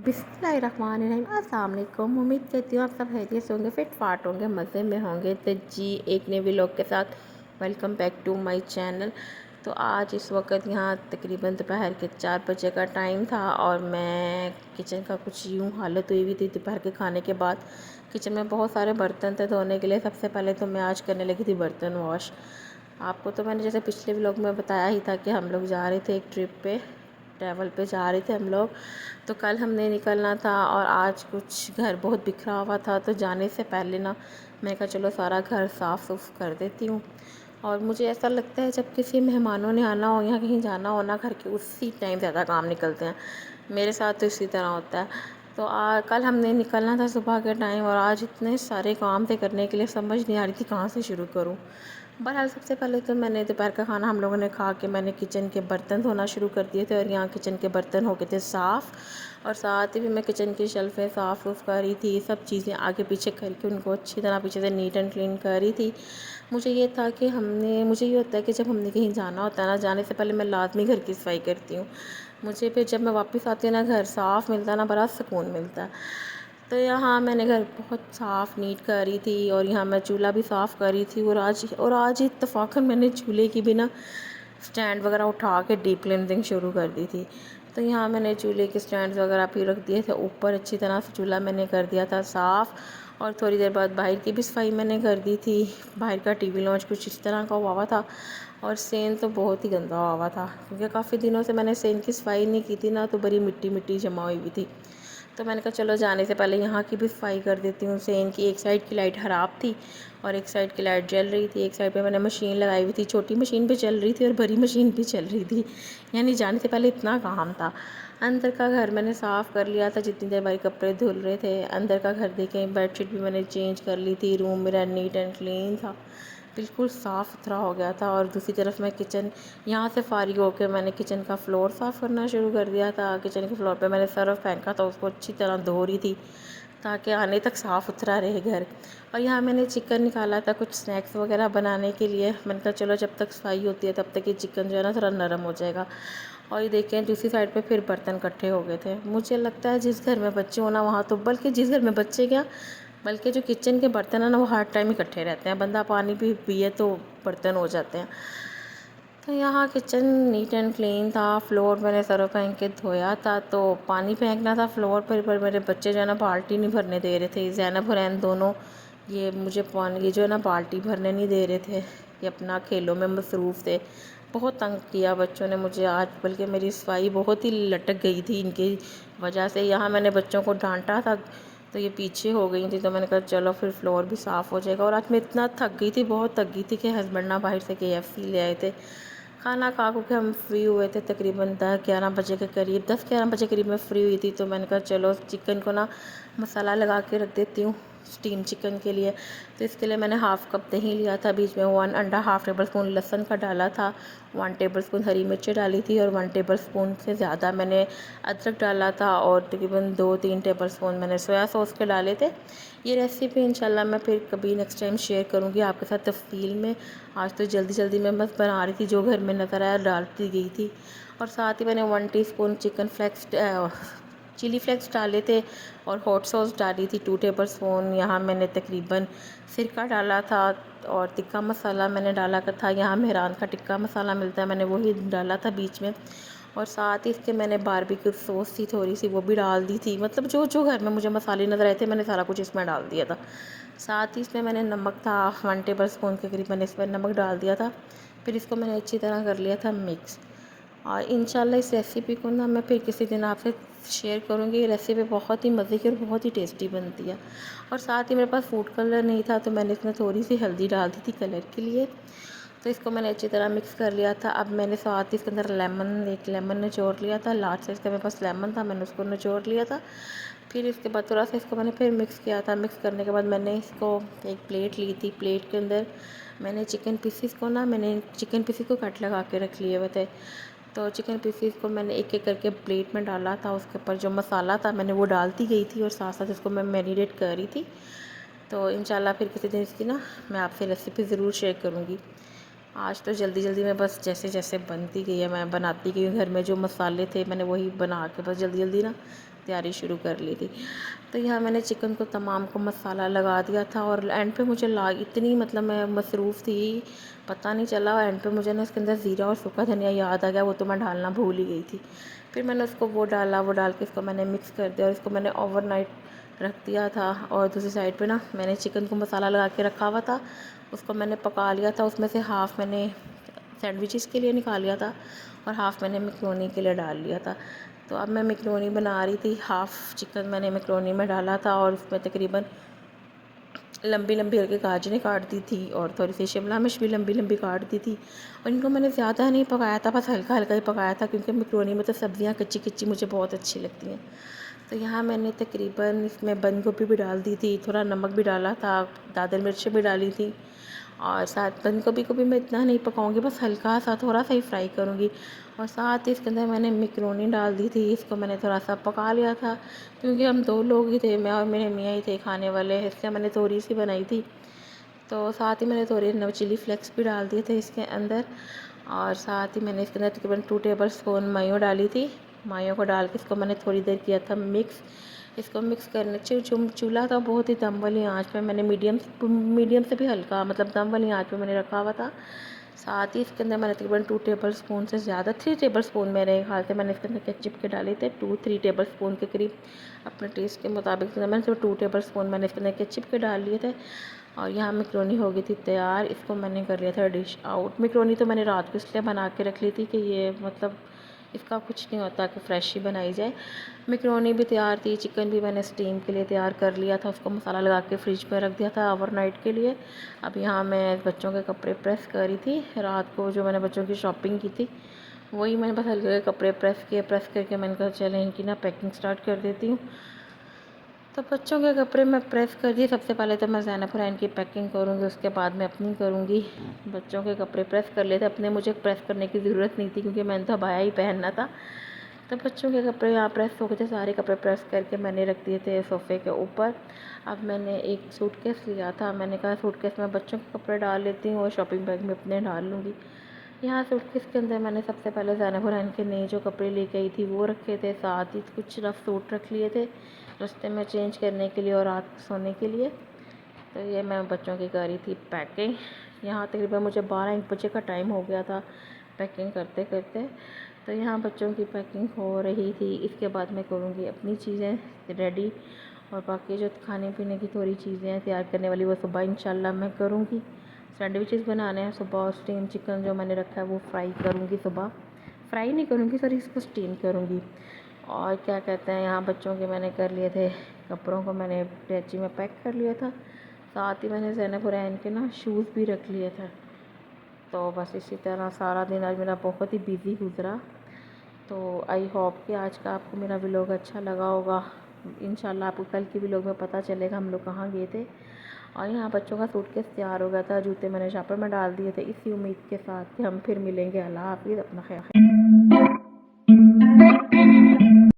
बिस्मिल्लाहिर्रहमानिर्रहीम। अस्सलाम वालेकुम। उम्मीद करती हूँ आप सब खैरियत से होंगे, फिट फाट होंगे, मज़े में होंगे। तो जी, एक नए व्लॉग के साथ welcome back to my channel. तो आज इस वक्त यहाँ तकरीबन दोपहर के 4 बजे का टाइम था और मैं किचन का कुछ यूँ हालत हुई हुई थी दोपहर के खाने के बाद। किचन में बहुत सारे बर्तन थे धोने के लिए। सबसे पहले तो मैं आज करने लगी थी बर्तन वॉश। आपको तो मैंने जैसे पिछले व्लॉग में बताया ही था कि हम लोग जा रहे थे एक ट्रिप पे, ट्रैवल पे जा रहे थे हम लोग। तो कल हमने निकलना था और आज कुछ घर बहुत बिखरा हुआ था, तो जाने से पहले ना मैं कहा चलो सारा घर साफ़ सुफ कर देती हूँ। और मुझे ऐसा लगता है जब किसी मेहमानों ने आना हो या कहीं जाना हो ना घर के, उसी टाइम ज़्यादा काम निकलते हैं। मेरे साथ तो इसी तरह होता है। तो कल हमने निकलना था सुबह के टाइम और आज इतने सारे काम थे करने के लिए, समझ नहीं आ रही थी कहाँ से शुरू करूँ। बहरहाल सबसे पहले तो मैंने दोपहर का खाना हम लोगों ने खा के मैंने किचन के बर्तन धोना शुरू कर दिए थे और यहाँ किचन के बर्तन हो गए थे साफ़। और साथ ही भी मैं किचन की शेल्फ़ें साफ़ उफ़ कर रही थी, सब चीज़ें आगे पीछे करके उनको अच्छी तरह पीछे से नीट एंड क्लीन कर रही थी। मुझे ये था कि मुझे ये होता है कि जब हमने कहीं जाना होता है ना, जाने से पहले मैं लाज़मी घर की सफाई करती हूँ। मुझे फिर जब मैं वापस आती हूँ ना, घर साफ़ मिलता है ना, बड़ा सुकून मिलता है। तो यहाँ मैंने घर बहुत साफ़ नीट कर रही थी और यहाँ मैं चूल्हा भी साफ़ कर रही थी। और आज इत्तफ़ाक़न मैंने चूल्हे की भी ना स्टैंड वगैरह उठा के डीप क्लींजिंग शुरू कर दी थी। तो यहाँ मैंने चूल्हे के स्टैंड्स वगैरह भी रख दिए थे ऊपर, अच्छी तरह से चूल्हा मैंने कर दिया था साफ़। और थोड़ी देर बाद बाहर की भी सफाई मैंने कर दी थी। बाहर का टीवी लॉन्च कुछ इस तरह का हुआ था और सेन तो बहुत ही गंदा हुआ था, क्योंकि काफ़ी दिनों से मैंने सेन की सफाई नहीं की थी ना, तो बड़ी मिट्टी मिट्टी जमा हुई थी। तो मैंने कहा चलो जाने से पहले यहाँ की भी सफाई कर देती हूँ। सेन की एक साइड की लाइट ख़राब थी और एक साइड की लाइट जल रही थी। एक साइड पे मैंने मशीन लगाई हुई थी, छोटी मशीन भी चल रही थी और बड़ी मशीन भी चल रही थी। यानी जाने से पहले इतना काम था। अंदर का घर मैंने साफ़ कर लिया था, जितनी देर भाई कपड़े धुल रहे थे। अंदर का घर देखें, बेडशीट भी मैंने चेंज कर ली थी। रूम मेरा नीट एंड क्लीन था, बिल्कुल साफ़ सुथरा हो गया था। और दूसरी तरफ मैं किचन यहाँ से फारिग होकर मैंने किचन का फ्लोर साफ़ करना शुरू कर दिया था। किचन के फ्लोर पे मैंने सर्फ फेंका था, उसको अच्छी तरह धो रही थी ताकि आने तक साफ़ सुथरा रहे घर। और यहाँ मैंने चिकन निकाला था कुछ स्नैक्स वगैरह बनाने के लिए। मैंने कहा चलो जब तक सफाई होती है तब तक ये चिकन जो है ना थोड़ा नरम हो जाएगा। और ये देखें दूसरी साइड पे फिर बर्तन इकट्ठे हो गए थे। मुझे लगता है जिस घर में बच्चे होना वहाँ तो, बल्कि जिस घर में बच्चे क्या, बल्कि जो किचन के बर्तन है ना वो हर टाइम इकट्ठे रहते हैं। बंदा पानी भी पिए तो बर्तन हो जाते हैं। तो यहाँ किचन नीट एंड क्लीन था। फ्लोर मैंने सर्फ फेंक के धोया था, तो पानी फेंकना था फ्लोर पर मेरे बच्चे जो है ना बाल्टी नहीं भरने दे रहे थे। ज़ैनब और रैन दोनों ये मुझे पानी ये जो है ना बाल्टी भरने नहीं दे रहे थे। ये अपना खेलों में मसरूफ़ थे। बहुत तंग किया बच्चों ने मुझे आज, बल्कि मेरी सफाई बहुत ही लटक गई थी इनकी वजह से। यहाँ मैंने बच्चों को डांटा था तो ये पीछे हो गई थी, तो मैंने कहा चलो फिर फ्लोर भी साफ़ हो जाएगा। और आज मैं इतना थक गई थी, बहुत थक गई थी कि हस्बैंड ना बाहर से KFC ले आए थे। खाना खा के हम फ्री हुए थे तकरीबन 10-11 बजे के करीब, 10-11 बजे करीब मैं फ्री हुई थी। तो मैंने कहा चलो चिकन को ना मसाला लगा के रख देती हूँ स्टीम चिकन के लिए। तो इसके लिए मैंने हाफ़ कप दही लिया था, बीच में 1.5 टेबल स्पून लहसुन का डाला था, 1 टेबल स्पून हरी मिर्ची डाली थी और 1 टेबल स्पून से ज़्यादा मैंने अदरक डाला था और तकरीबन 2-3 टेबल स्पून मैंने सोया सॉस के डाले थे। ये रेसिपी इंशाल्लाह मैं फिर कभी नेक्स्ट टाइम शेयर करूँगी आपके साथ तफ़सील में। आज तो जल्दी जल्दी में बस बना रही थी, जो घर में नज़र आया डालती गई थी। और साथ ही मैंने 1 टीस्पून चिली फ्लेक्स डाले थे और हॉट सॉस डाली थी 2 टेबल स्पून। यहाँ मैंने तकरीबन सिरका डाला था और टिक्का मसाला मैंने डाला था। यहाँ मेहरान का टिक्का मसाला मिलता है, मैंने वही डाला था बीच में। और साथ ही इसके मैंने बारबेक्यू सॉस थी थोड़ी सी, वो भी डाल दी थी। मतलब जो जो घर में मुझे मसाले नज़र आए थे मैंने सारा कुछ इसमें डाल दिया था। साथ ही इसमें मैंने नमक था 1 टेबल स्पून के करीब मैंने इसमें नमक डाल दिया था। फिर इसको मैंने अच्छी तरह कर लिया था मिक्स। और इंशाल्लाह इस रेसिपी को ना मैं फिर किसी दिन आपसे शेयर करूँगी। ये रेसिपी बहुत ही मज़े की और बहुत ही टेस्टी बनती है। और साथ ही मेरे पास फूड कलर नहीं था, तो मैंने इसमें थोड़ी सी हल्दी डाल दी थी कलर के लिए। तो इसको मैंने अच्छी तरह मिक्स कर लिया था। अब मैंने साथ ही इसके अंदर एक लेमन निचोड़ लिया था। लार्ज साइज़ का मेरे पास लेमन था, मैंने उसको निचोड़ लिया था। फिर इसके बाद थोड़ा सा इसको मैंने फिर मिक्स किया था। मिक्स करने के बाद मैंने इसको एक प्लेट ली थी। प्लेट के अंदर मैंने चिकन पीसीस को कट लगा के रख लिए हुए थे। तो चिकन पीसीस को मैंने एक एक करके प्लेट में डाला था। उसके ऊपर जो मसाला था मैंने वो डालती गई थी और साथ साथ इसको मैं मैरिनेट कर रही थी। तो इंशाल्लाह फिर किसी दिन इसकी ना मैं आपसे रेसिपी ज़रूर शेयर करूँगी। आज तो जल्दी जल्दी में बस जैसे जैसे बनती गई है मैं बनाती गई हूँ। घर में जो मसाले थे मैंने वही बना के बस जल्दी जल्दी ना तैयारी शुरू कर ली थी। तो यहाँ मैंने चिकन को तमाम को मसाला लगा दिया था और एंड पे मुझे इतनी मतलब मैं मसरूफ़ थी, पता नहीं चला। और एंड पे मुझे ना इसके अंदर ज़ीरा और सूखा धनिया याद आ गया, वो तो मैं डालना भूल ही गई थी। फिर मैंने उसको वो डाल के इसको मैंने मिक्स कर दिया और इसको मैंने ओवरनाइट रख दिया था। और दूसरी साइड पे ना मैंने चिकन को मसाला लगा के रखा हुआ था, उसको मैंने पका लिया था। उसमें से हाफ़ मैंने सैंडविचेस के लिए निकाल लिया था और हाफ़ मैंने मैक्रोनी के लिए डाल लिया था। तो अब मैं मैक्रोनी बना रही थी। हाफ़ चिकन मैंने मैक्रोनी में डाला था और उसमें तकरीबन लंबी लंबी करके गाजरें काट दी थी और थोड़ी सी शिमला मिर्च भी लंबी लंबी काट दी थी। और इनको मैंने ज़्यादा नहीं पकाया था, बस हल्का हल्का ही पकाया था, क्योंकि मैक्रोनी में तो सब्ज़ियाँ कच्ची कच्ची मुझे बहुत अच्छी लगती हैं। तो यहाँ मैंने तकरीबन इसमें बंद गोभी भी डाल दी थी, थोड़ा नमक भी डाला था, दादर मिर्चें भी डाली थी। और साथ बंद गोभी को भी मैं इतना नहीं पकाऊंगी, बस हल्का सा थोड़ा सा ही फ्राई करूँगी। और साथ ही इसके अंदर मैंने मैक्रोनी डाल दी थी, इसको मैंने थोड़ा सा पका लिया था, क्योंकि हम 2 लोग ही थे, मैं और मेरे मियाँ ही थे खाने वाले, इसलिए मैंने थोड़ी सी बनाई थी। तो साथ ही मैंने थोड़े चिली फ्लेक्स भी डाल दिए थे इसके अंदर। और साथ ही मैंने इसके अंदर तकरीबन 2 टेबल स्पून मायो डाली थी। मायो को डाल के इसको मैंने थोड़ी देर किया था मिक्स। इसको मिक्स करने चूल्हा था बहुत ही दम वाली आंच पे, मैंने मीडियम से भी हल्का मतलब दम वाली आंच पे मैंने रखा हुआ था। साथ ही इसके अंदर मैंने तकरीबन 2 टेबल स्पून से ज़्यादा 3 टेबल स्पून मेरे ख्याल से मैंने इसके अंदर केचप के डाले थे, 2-3 टेबल स्पून के करीब अपने टेस्ट के मुताबिक मैंने सिर्फ 2 टेबल स्पून मैंने इसके अंदर केचप के डाल लिए थे। और यहाँ मैक्रोनी हो गई थी तैयार, इसको मैंने कर लिया था डिश आउट। मैक्रोनी तो मैंने रात को इसलिए बना के रख ली थी कि ये मतलब इसका कुछ नहीं होता कि फ़्रेश ही बनाई जाए। मैक्रोनी भी तैयार थी, चिकन भी मैंने स्टीम के लिए तैयार कर लिया था, उसको मसाला लगा के फ्रिज में रख दिया था ओवरनाइट के लिए। अब यहाँ मैं बच्चों के कपड़े प्रेस कर रही थी, रात को जो मैंने बच्चों की शॉपिंग की थी वही मैंने बस हल्के कपड़े प्रेस किए। प्रेस करके मैंने कहा चले इनकी ना पैकिंग स्टार्ट कर देती हूँ। तो बच्चों के कपड़े मैं प्रेस कर दिए। सबसे पहले तो मैं ज़ैनब हुरैन की पैकिंग करूँगी, उसके बाद मैं अपनी करूँगी। बच्चों के कपड़े प्रेस कर लेते, अपने मुझे प्रेस करने की ज़रूरत नहीं थी, क्योंकि मैंने तो अबाया ही पहनना था। तो बच्चों के कपड़े यहाँ प्रेस हो गए थे, सारे कपड़े प्रेस करके मैंने रख दिए थे सोफ़े के ऊपर। अब मैंने एक सूटकेस लिया था, मैंने कहा सूटकेस में बच्चों के कपड़े डाल लेती हूँ और शॉपिंग बैग में अपने डाल लूँगी। यहाँ सूटकेस के अंदर मैंने सबसे पहले ज़ैनब हुरैन के नए जो कपड़े लेके आई थी वो रखे थे, साथ ही कुछ रफ सूट रख लिए थे रास्ते में चेंज करने के लिए और रात सोने के लिए। तो ये मैं बच्चों की कर रही थी पैकिंग। यहाँ तकरीबन मुझे 12-1 बजे का टाइम हो गया था पैकिंग करते करते। तो यहाँ बच्चों की पैकिंग हो रही थी, इसके बाद मैं करूँगी अपनी चीज़ें रेडी। और बाकी जो खाने पीने की थोड़ी चीज़ें तैयार करने वाली वो सुबह इंशाल्लाह मैं करूँगी। सैंडविचेस बनाने हैं सुबह, और स्टीम चिकन जो मैंने रखा है वो फ्राई करूँगी सुबह। फ्राई नहीं करूँगी सॉरी, इसको स्टीम करूँगी। और क्या कहते हैं, यहाँ बच्चों के मैंने कर लिए थे, कपड़ों को मैंने टैची में पैक कर लिया था। साथ ही मैंने ज़ैनब हुरैन के ना शूज़ भी रख लिए थे। तो बस इसी तरह सारा दिन आज मेरा बहुत ही बिज़ी गुज़रा। तो आई होप कि आज का आपको मेरा व्लॉग अच्छा लगा होगा। इंशाल्लाह आपको कल की व्लॉग में पता चलेगा हम लोग कहाँ गए थे। और यहाँ बच्चों का सूटकेस तैयार हो गया था, जूते मैंने शॉपर में डाल दिए थे, इसी उम्मीद के साथ कि हम फिर मिलेंगे। अल्लाह हाफ़िज़, अपना ख्याल।